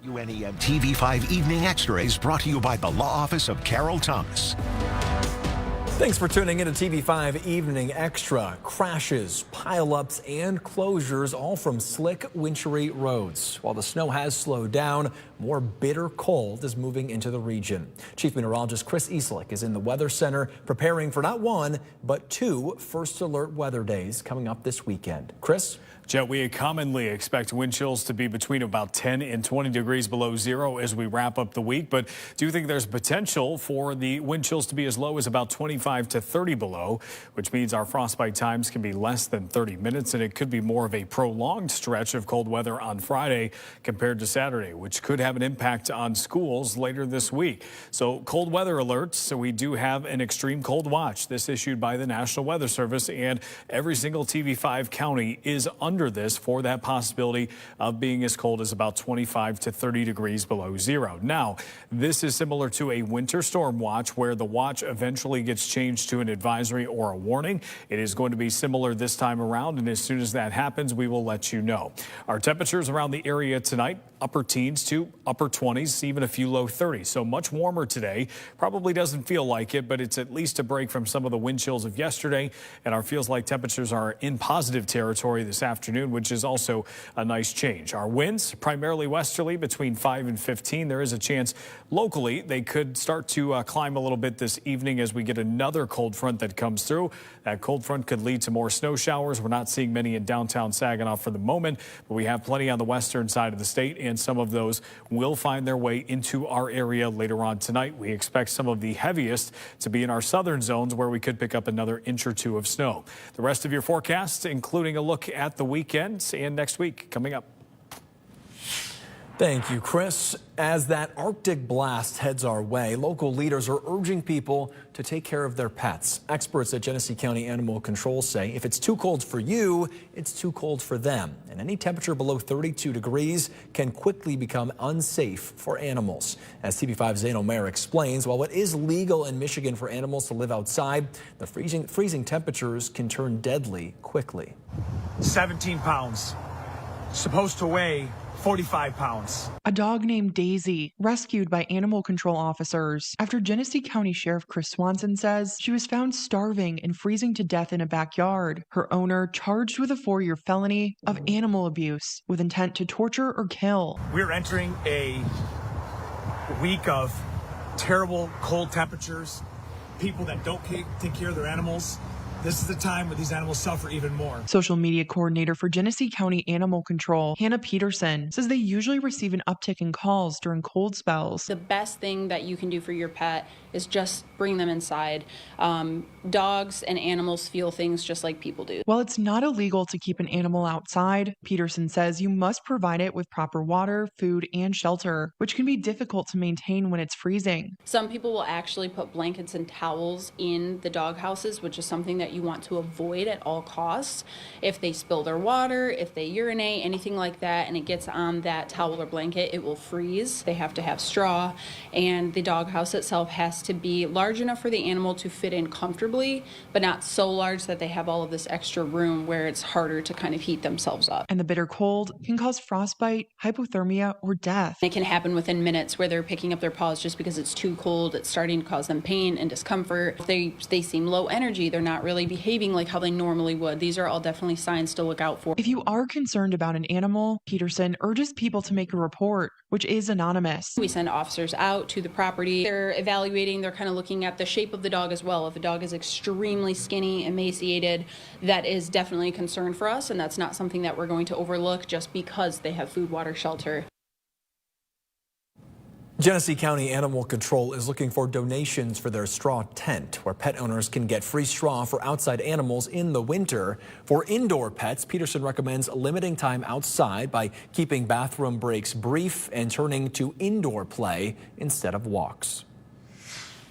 WNEM TV5 Evening Extra is brought to you by the Law Office of Carol Thomas. Thanks for tuning in to TV5 Evening Extra. Crashes, pileups, and closures, all from slick, wintry roads. While the snow has slowed down, more bitter cold is moving into the region. Chief Meteorologist Chris Eastlick is in the Weather Center preparing for not one, but two first alert weather days coming up this weekend. Chris? Jet, we commonly expect wind chills to be between about 10 and 20 degrees below zero as we wrap up the week. But do you think there's potential for the wind chills to be as low as about 25 to 30 below, which means our frostbite times can be less than 30 minutes, and it could be more of a prolonged stretch of cold weather on Friday compared to Saturday, which could have an impact on schools later this week. So cold weather alerts. So we do have an extreme cold watch. This issued by the National Weather Service, and every single TV5 county is under this for that possibility of being as cold as about 25 to 30 degrees below zero. Now, this is similar to a winter storm watch where the watch eventually gets changed to an advisory or a warning. It is going to be similar this time around, and as soon as that happens, we will let you know. Our temperatures around the area tonight, upper teens to upper 20s, even a few low 30s. So much warmer today. Probably doesn't feel like it, but it's at least a break from some of the wind chills of yesterday, and our feels like temperatures are in positive territory this afternoon, which is also a nice change. Our winds primarily westerly between 5 and 15. There is a chance locally they could start to climb a little bit this evening as we get another cold front that comes through. That cold front could lead to more snow showers. We're not seeing many in downtown Saginaw for the moment, but we have plenty on the western side of the state, and some of those will find their way into our area later on tonight. We expect some of the heaviest to be in our southern zones where we could pick up another inch or two of snow. The rest of your forecast, including a look at the weekend and next week, coming up. Thank you, Chris. As that Arctic blast heads our way, local leaders are urging people to take care of their pets. Experts at Genesee County Animal Control say if it's too cold for you, it's too cold for them. And any temperature below 32 degrees can quickly become unsafe for animals. As TV5's Zane O'Meara explains, while it is legal in Michigan for animals to live outside, the freezing temperatures can turn deadly quickly. 17 pounds, supposed to weigh 45 pounds. A dog named Daisy, rescued by animal control officers after Genesee County Sheriff Chris Swanson says she was found starving and freezing to death in a backyard. Her owner charged with a 4-year felony of animal abuse with intent to torture or kill. We're entering a week of terrible cold temperatures, people that don't take care of their animals. This is the time where these animals suffer even more. Social media coordinator for Genesee County Animal Control, Hannah Peterson, says they usually receive an uptick in calls during cold spells. The best thing that you can do for your pet is just bring them inside. Dogs and animals feel things just like people do. While it's not illegal to keep an animal outside, Peterson says you must provide it with proper water, food, and shelter, which can be difficult to maintain when it's freezing. Some people will actually put blankets and towels in the dog houses, which is something that you want to avoid at all costs. If they spill their water, if they urinate, anything like that, and it gets on that towel or blanket, it will freeze. They have to have straw, and the dog house itself has to be large enough for the animal to fit in comfortably, but not so large that they have all of this extra room where it's harder to kind of heat themselves up. And the bitter cold can cause frostbite, hypothermia, or death. It can happen within minutes where they're picking up their paws just because it's too cold. It's starting to cause them pain and discomfort. If they seem low energy, they're not really behaving like how they normally would. These are all definitely signs to look out for. If you are concerned about an animal, Peterson urges people to make a report, which is anonymous. We send officers out to the property. They're evaluating, they're kind of looking at the shape of the dog as well. If a dog is extremely skinny, emaciated, that is definitely a concern for us, and that's not something that we're going to overlook just because they have food, water, shelter. Genesee County Animal Control is looking for donations for their straw tent, where pet owners can get free straw for outside animals in the winter. For indoor pets, Peterson recommends limiting time outside by keeping bathroom breaks brief and turning to indoor play instead of walks.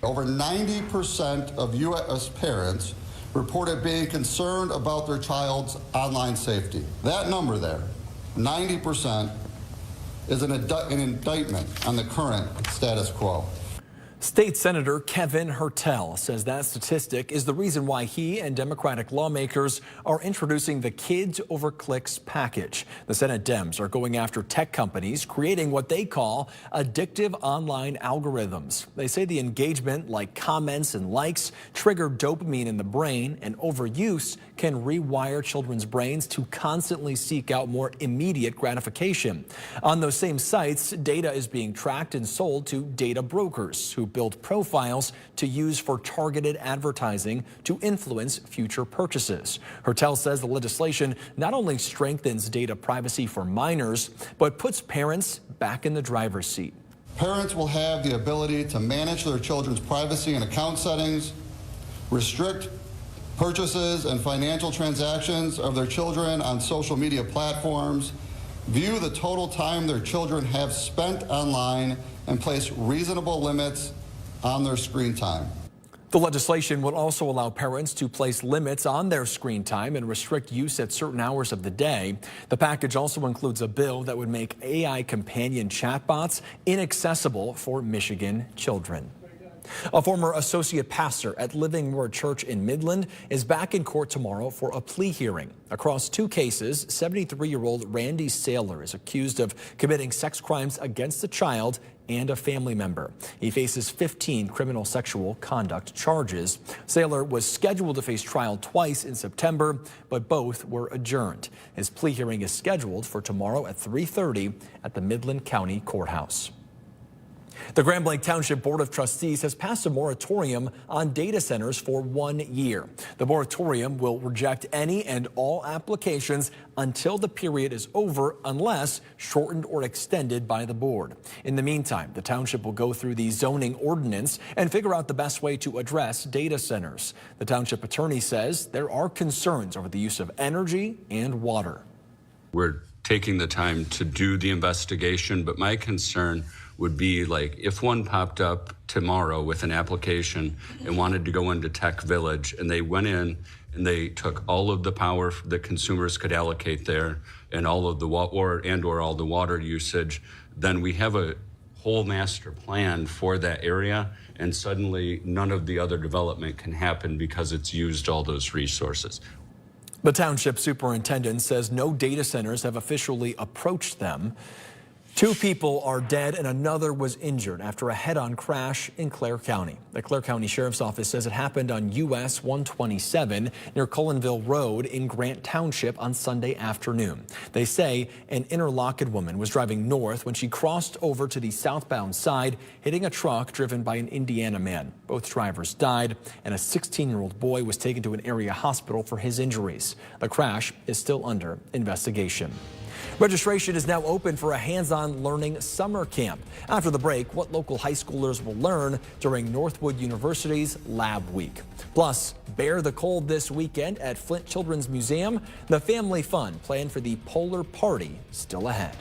Over 90% of U.S. parents reported being concerned about their child's online safety. That number there, 90%, is an indictment on the current status quo. State Senator Kevin Hertel says that statistic is the reason why he and Democratic lawmakers are introducing the Kids Over Clicks package. The Senate Dems are going after tech companies creating what they call addictive online algorithms. They say the engagement, like comments and likes, trigger dopamine in the brain, and overuse can rewire children's brains to constantly seek out more immediate gratification. On those same sites, data is being tracked and sold to data brokers who build profiles to use for targeted advertising to influence future purchases. Hertel says the legislation not only strengthens data privacy for minors, but puts parents back in the driver's seat. Parents will have the ability to manage their children's privacy and account settings, restrict purchases and financial transactions of their children on social media platforms, view the total time their children have spent online, and place reasonable limits on their screen time. The legislation would also allow parents to place limits on their screen time and restrict use at certain hours of the day. The package also includes a bill that would make AI companion chatbots inaccessible for Michigan children. A former associate pastor at Living Word Church in Midland is back in court tomorrow for a plea hearing. Across two cases, 73-year-old Randy Saylor is accused of committing sex crimes against a child and a family member. He faces 15 criminal sexual conduct charges. Saylor was scheduled to face trial twice in September, but both were adjourned. His plea hearing is scheduled for tomorrow at 3:30 at the Midland County Courthouse. The Grand Blanc Township Board of Trustees has passed a moratorium on data centers for 1 year. The moratorium will reject any and all applications until the period is over, unless shortened or extended by the board. In the meantime, the township will go through the zoning ordinance and figure out the best way to address data centers. The township attorney says there are concerns over the use of energy and water. We're taking the time to do the investigation, but my concern would be, like, if one popped up tomorrow with an application and wanted to go into Tech Village, and they went in and they took all of the power that consumers could allocate there and all of the water or all the water usage, then we have a whole master plan for that area, and suddenly none of the other development can happen because it's used all those resources. The township superintendent says no data centers have officially approached them. 2 people are dead and another was injured after a head-on crash in Clare County. The Clare County Sheriff's Office says it happened on US 127 near Cullenville Road in Grant Township on Sunday afternoon. They say an Interlochen woman was driving north when she crossed over to the southbound side, hitting a truck driven by an Indiana man. Both drivers died, and a 16-year-old boy was taken to an area hospital for his injuries. The crash is still under investigation. Registration is now open for a hands-on learning summer camp. After the break, what local high schoolers will learn during Northwood University's Lab Week. Plus, bear the cold this weekend at Flint Children's Museum. The family fun planned for the Polar Party still ahead.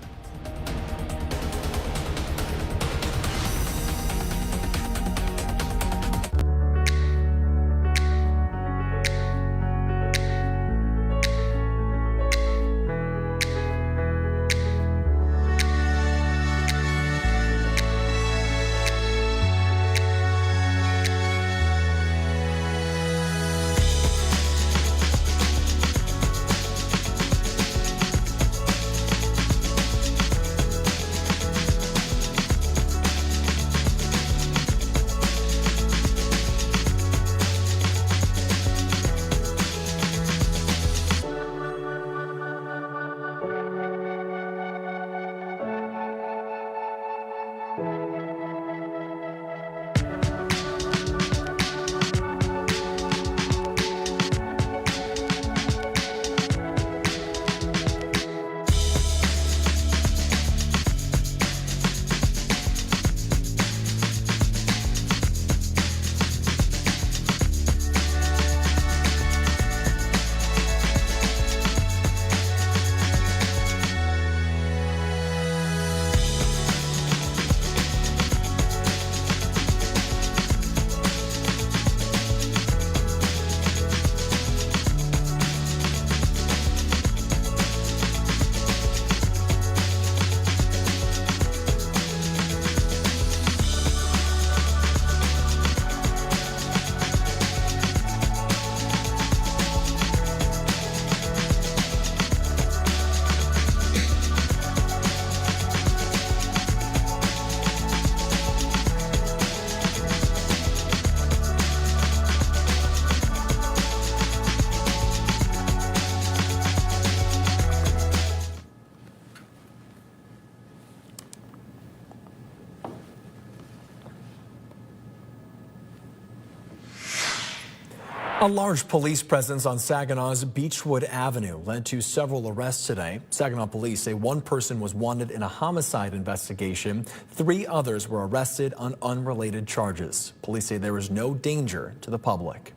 A large police presence on Saginaw's Beechwood Avenue led to several arrests today. Saginaw police say one person was wanted in a homicide investigation. 3 others were arrested on unrelated charges. Police say there was no danger to the public.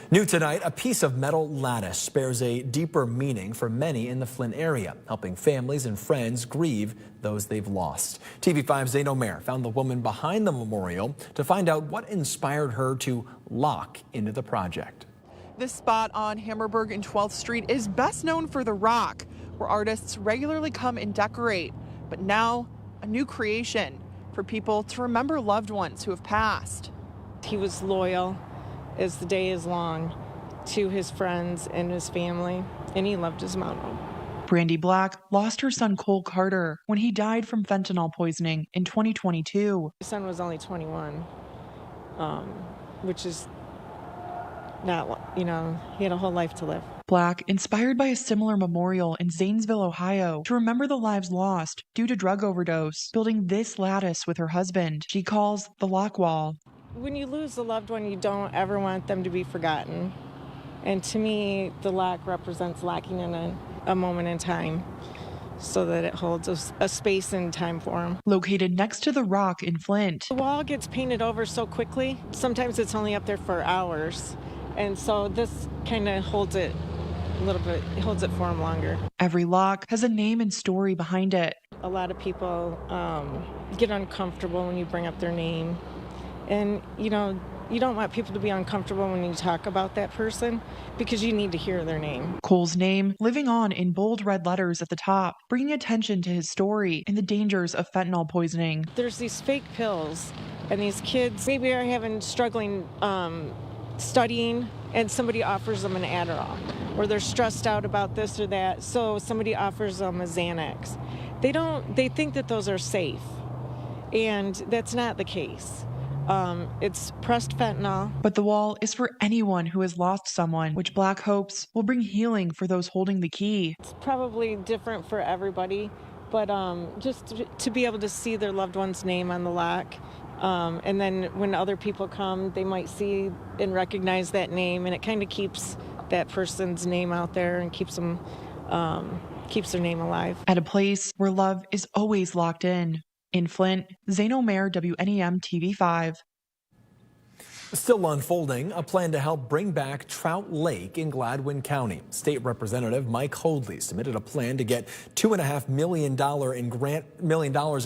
New tonight, a piece of metal lattice bears a deeper meaning for many in the Flint area, helping families and friends grieve those they've lost. TV5's Zane Omer found the woman behind the memorial to find out what inspired her to lock into the project. This spot on Hammerberg and 12th Street is best known for the rock, where artists regularly come and decorate. But now, a new creation for people to remember loved ones who have passed. He was loyal as the day is long to his friends and his family, and he loved his mom. Brandy Black lost her son Cole Carter when he died from fentanyl poisoning in 2022. His son was only 21, which is not, he had a whole life to live. Black, inspired by a similar memorial in Zanesville, Ohio, to remember the lives lost due to drug overdose, building this lattice with her husband she calls the lock wall. When you lose a loved one, you don't ever want them to be forgotten. And to me, the lock represents locking in a moment in time so that it holds a space and time for them. Located next to the rock in Flint. The wall gets painted over so quickly. Sometimes it's only up there for hours. And so this kind of holds it a little bit, holds it for them longer. Every lock has a name and story behind it. A lot of people get uncomfortable when you bring up their name. And, you don't want people to be uncomfortable when you talk about that person because you need to hear their name. Cole's name living on in bold red letters at the top, bringing attention to his story and the dangers of fentanyl poisoning. There's these fake pills, and these kids maybe are struggling studying, and somebody offers them an Adderall, or they're stressed out about this or that, so somebody offers them a Xanax. They think that those are safe, and that's not the case. It's pressed fentanyl. But the wall is for anyone who has lost someone, which Black hopes will bring healing for those holding the key. It's probably different for everybody, but just to be able to see their loved one's name on the lock, and then when other people come, they might see and recognize that name, and it kind of keeps that person's name out there and keeps their name alive. At a place where love is always locked in. In Flint, Zane Omer, WNEM TV5. Still unfolding, a plan to help bring back Trout Lake in Gladwin County. State Representative Mike Hoadley submitted a plan to get $2.5 million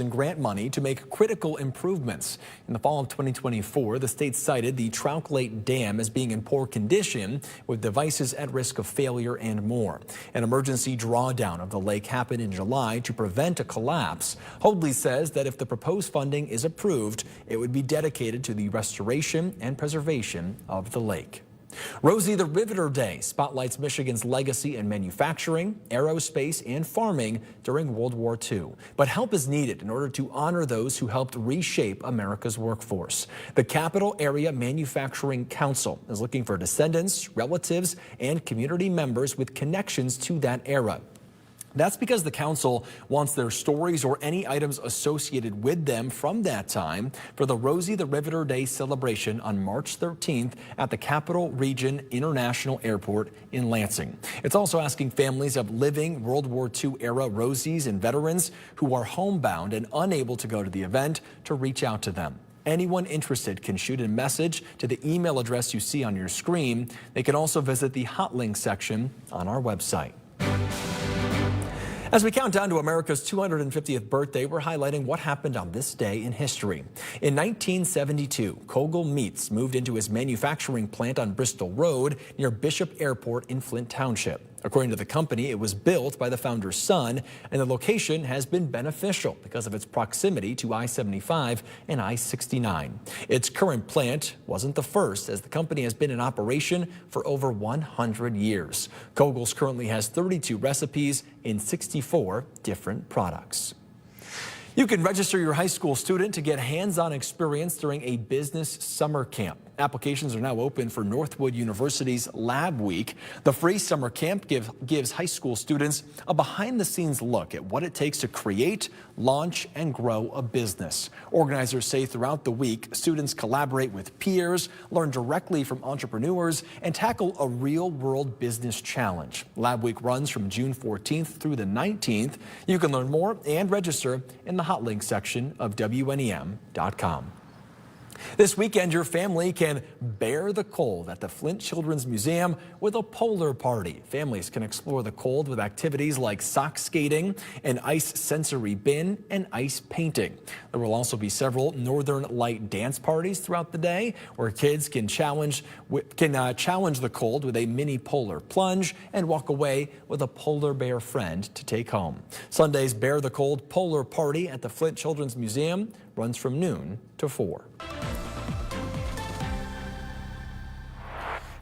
in grant money to make critical improvements. In the fall of 2024, the state cited the Trout Lake Dam as being in poor condition, with devices at risk of failure and more. An emergency drawdown of the lake happened in July to prevent a collapse. Hoadley says that if the proposed funding is approved, it would be dedicated to the restoration and preservation of the lake. Rosie the Riveter Day spotlights Michigan's legacy in manufacturing, aerospace, and farming during World War II. But help is needed in order to honor those who helped reshape America's workforce. The Capital Area Manufacturing Council is looking for descendants, relatives, and community members with connections to that era. That's because the council wants their stories or any items associated with them from that time for the Rosie the Riveter Day celebration on March 13th at the Capital Region International Airport in Lansing. It's also asking families of living World War II era Rosies and veterans who are homebound and unable to go to the event to reach out to them. Anyone interested can shoot a message to the email address you see on your screen. They can also visit the hot link section on our website. As we count down to America's 250th birthday, we're highlighting what happened on this day in history. In 1972, Kogel Meats moved into his manufacturing plant on Bristol Road near Bishop Airport in Flint Township. According to the company, it was built by the founder's son, and the location has been beneficial because of its proximity to I-75 and I-69. Its current plant wasn't the first, as the company has been in operation for over 100 years. Kogel's currently has 32 recipes in 64 different products. You can register your high school student to get hands-on experience during a business summer camp. Applications are now open for Northwood University's Lab Week. The free summer camp gives high school students a behind-the-scenes look at what it takes to create, launch, and grow a business. Organizers say throughout the week, students collaborate with peers, learn directly from entrepreneurs, and tackle a real-world business challenge. Lab Week runs from June 14th through the 19th. You can learn more and register in the hot link section of WNEM.com. This weekend, your family can bear the cold at the Flint Children's Museum with a polar party. Families can explore the cold with activities like sock skating, an ice sensory bin, and ice painting. There will also be several Northern Light dance parties throughout the day where kids can challenge the cold with a mini polar plunge and walk away with a polar bear friend to take home. Sunday's Bear the Cold polar party at the Flint Children's Museum runs from noon to 4.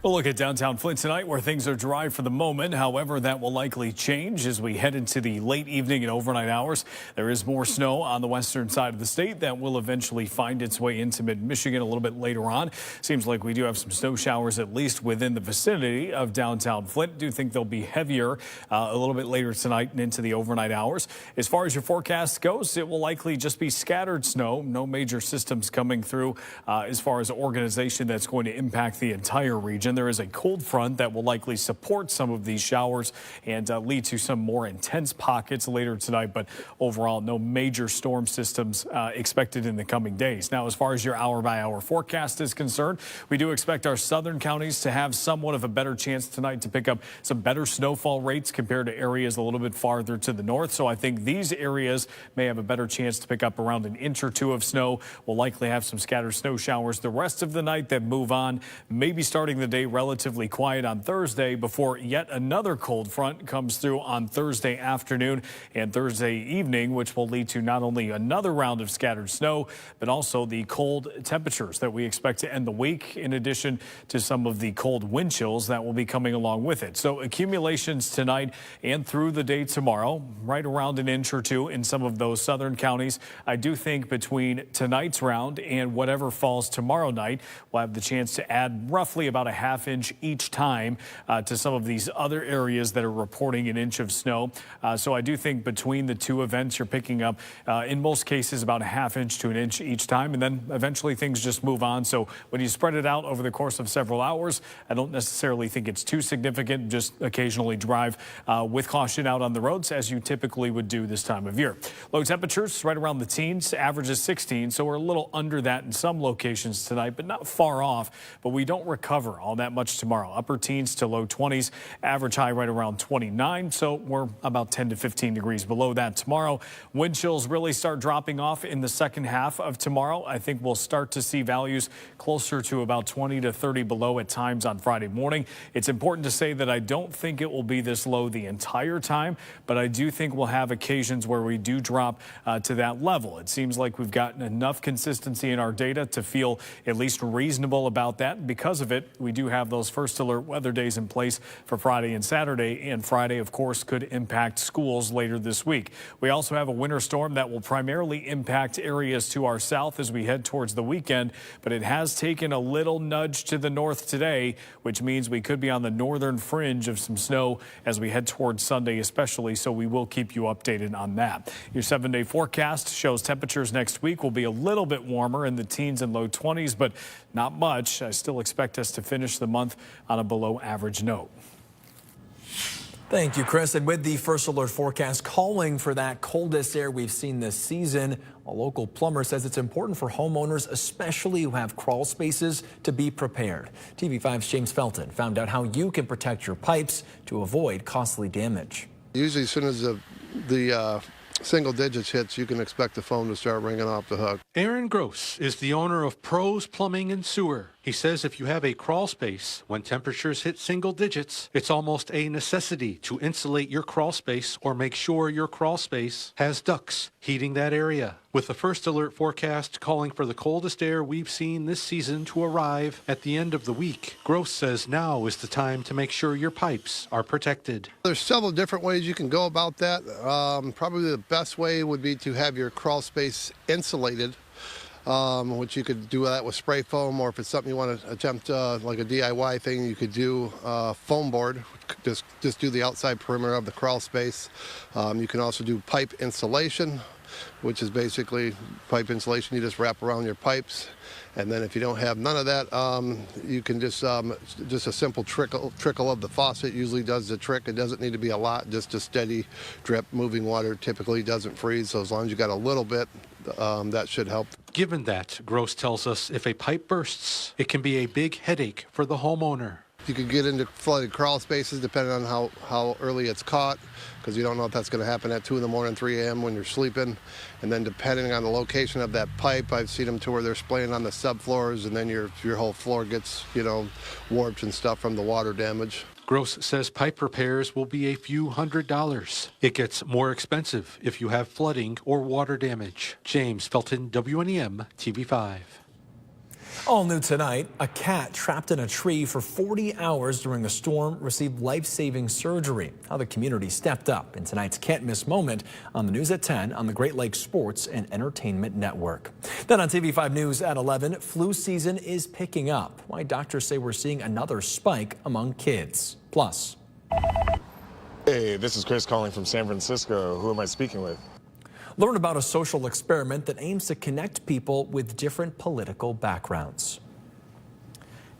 We'll look at downtown Flint tonight where things are dry for the moment. However, that will likely change as we head into the late evening and overnight hours. There is more snow on the western side of the state that will eventually find its way into mid-Michigan a little bit later on. Seems like we do have some snow showers at least within the vicinity of downtown Flint. Do think they'll be heavier a little bit later tonight and into the overnight hours. As far as your forecast goes, it will likely just be scattered snow. No major systems coming through as far as organization that's going to impact the entire region. There is a cold front that will likely support some of these showers and lead to some more intense pockets later tonight. But overall, no major storm systems expected in the coming days. Now, as far as your hour-by-hour forecast is concerned, we do expect our southern counties to have somewhat of a better chance tonight to pick up some better snowfall rates compared to areas a little bit farther to the north. So I think these areas may have a better chance to pick up around an inch or two of snow. We'll likely have some scattered snow showers the rest of the night that move on, maybe starting the day relatively quiet on Thursday before yet another cold front comes through on Thursday afternoon and Thursday evening, which will lead to not only another round of scattered snow, but also the cold temperatures that we expect to end the week, in addition to some of the cold wind chills that will be coming along with it. So accumulations tonight and through the day tomorrow, right around an inch or two in some of those southern counties. I do think between tonight's round and whatever falls tomorrow night, we'll have the chance to add roughly about a half inch each time to some of these other areas that are reporting an inch of snow. So I do think between the two events, you're picking up in most cases about a half inch to an inch each time, and then eventually things just move on. So when you spread it out over the course of several hours, I don't necessarily think it's too significant. Just occasionally drive with caution out on the roads as you typically would do this time of year. Low temperatures right around the teens, average is 16, so we're a little under that in some locations tonight, but not far off. But we don't recover all that much tomorrow. Upper teens to low 20s, average high right around 29. So we're about 10 to 15 degrees below that tomorrow. Wind chills really start dropping off in the second half of tomorrow. I think we'll start to see values closer to about 20 to 30 below at times on Friday morning. It's important to say that I don't think it will be this low the entire time, but I do think we'll have occasions where we do drop to that level. It seems like we've gotten enough consistency in our data to feel at least reasonable about that. Because of it, we do have those first alert weather days in place for Friday and Saturday, and Friday, of course, could impact schools later this week. We also have a winter storm that will primarily impact areas to our south as we head towards the weekend, but it has taken a little nudge to the north today, which means we could be on the northern fringe of some snow as we head towards Sunday especially, so we will keep you updated on that. Your 7-day forecast shows temperatures next week will be a little bit warmer in the teens and low 20s, but not much. I still expect us to finish the month on a below average note. Thank you, Chris. And with the first alert forecast calling for that coldest air we've seen this season, a local plumber says it's important for homeowners, especially who have crawl spaces, to be prepared. TV5's James Felton found out how you can protect your pipes to avoid costly damage. Usually as soon as the single digits hits, you can expect the phone to start ringing off the hook. Aaron Gross is the owner of Pros Plumbing and Sewer. He says if you have a crawl space, when temperatures hit single digits, it's almost a necessity to insulate your crawl space or make sure your crawl space has ducts heating that area. With the first alert forecast calling for the coldest air we've seen this season to arrive at the end of the week, Gross says now is the time to make sure your pipes are protected. There's several different ways you can go about that. Probably the best way would be to have your crawl space insulated, which you could do that with spray foam, or if it's something you want to attempt like a DIY thing, you could do foam board. Just do the outside perimeter of the crawl space. You can also do pipe insulation, which is basically pipe insulation. You just wrap around your pipes, and then if you don't have none of that, you can just a simple trickle of the faucet usually does the trick. It doesn't need to be a lot, just a steady drip. Moving water typically doesn't freeze, so as long as you got a little bit, that should help. Given that, Gross tells us if a pipe bursts, it can be a big headache for the homeowner. You could get into flooded crawl spaces depending on how early it's caught, because you don't know if that's going to happen at 2 in the morning, 3 a.m. when you're sleeping. And then depending on the location of that pipe, I've seen them to where they're spraying on the subfloors, and then your whole floor gets, warped and stuff from the water damage. Gross says pipe repairs will be a few $100s. It gets more expensive if you have flooding or water damage. James Felton, WNEM, TV5. All new tonight, a cat trapped in a tree for 40 hours during a storm received life-saving surgery. How the community stepped up in tonight's Can't Miss Moment on the news at 10 on the Great Lakes Sports and Entertainment Network. Then on TV5 News at 11, flu season is picking up. Why doctors say we're seeing another spike among kids. Plus. Hey, this is Chris calling from San Francisco. Who am I speaking with? Learn about a social experiment that aims to connect people with different political backgrounds.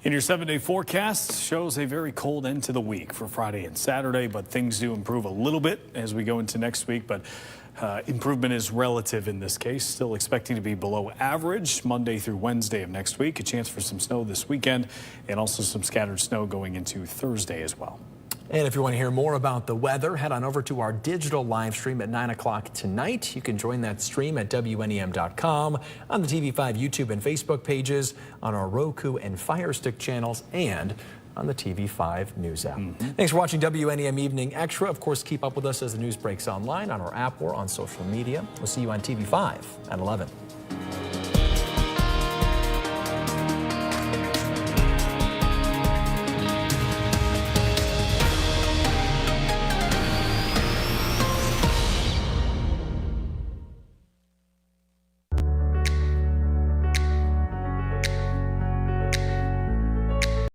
In your 7-day forecast, shows a very cold end to the week for Friday and Saturday, but things do improve a little bit as we go into next week. But improvement is relative in this case. Still expecting to be below average Monday through Wednesday of next week. A chance for some snow this weekend and also some scattered snow going into Thursday as well. And if you want to hear more about the weather, head on over to our digital live stream at 9 o'clock tonight. You can join that stream at WNEM.com, on the TV5 YouTube and Facebook pages, on our Roku and Fire Stick channels, and on the TV5 News app. Thanks for watching WNEM Evening Extra. Of course, keep up with us as the news breaks online on our app or on social media. We'll see you on TV5 at 11.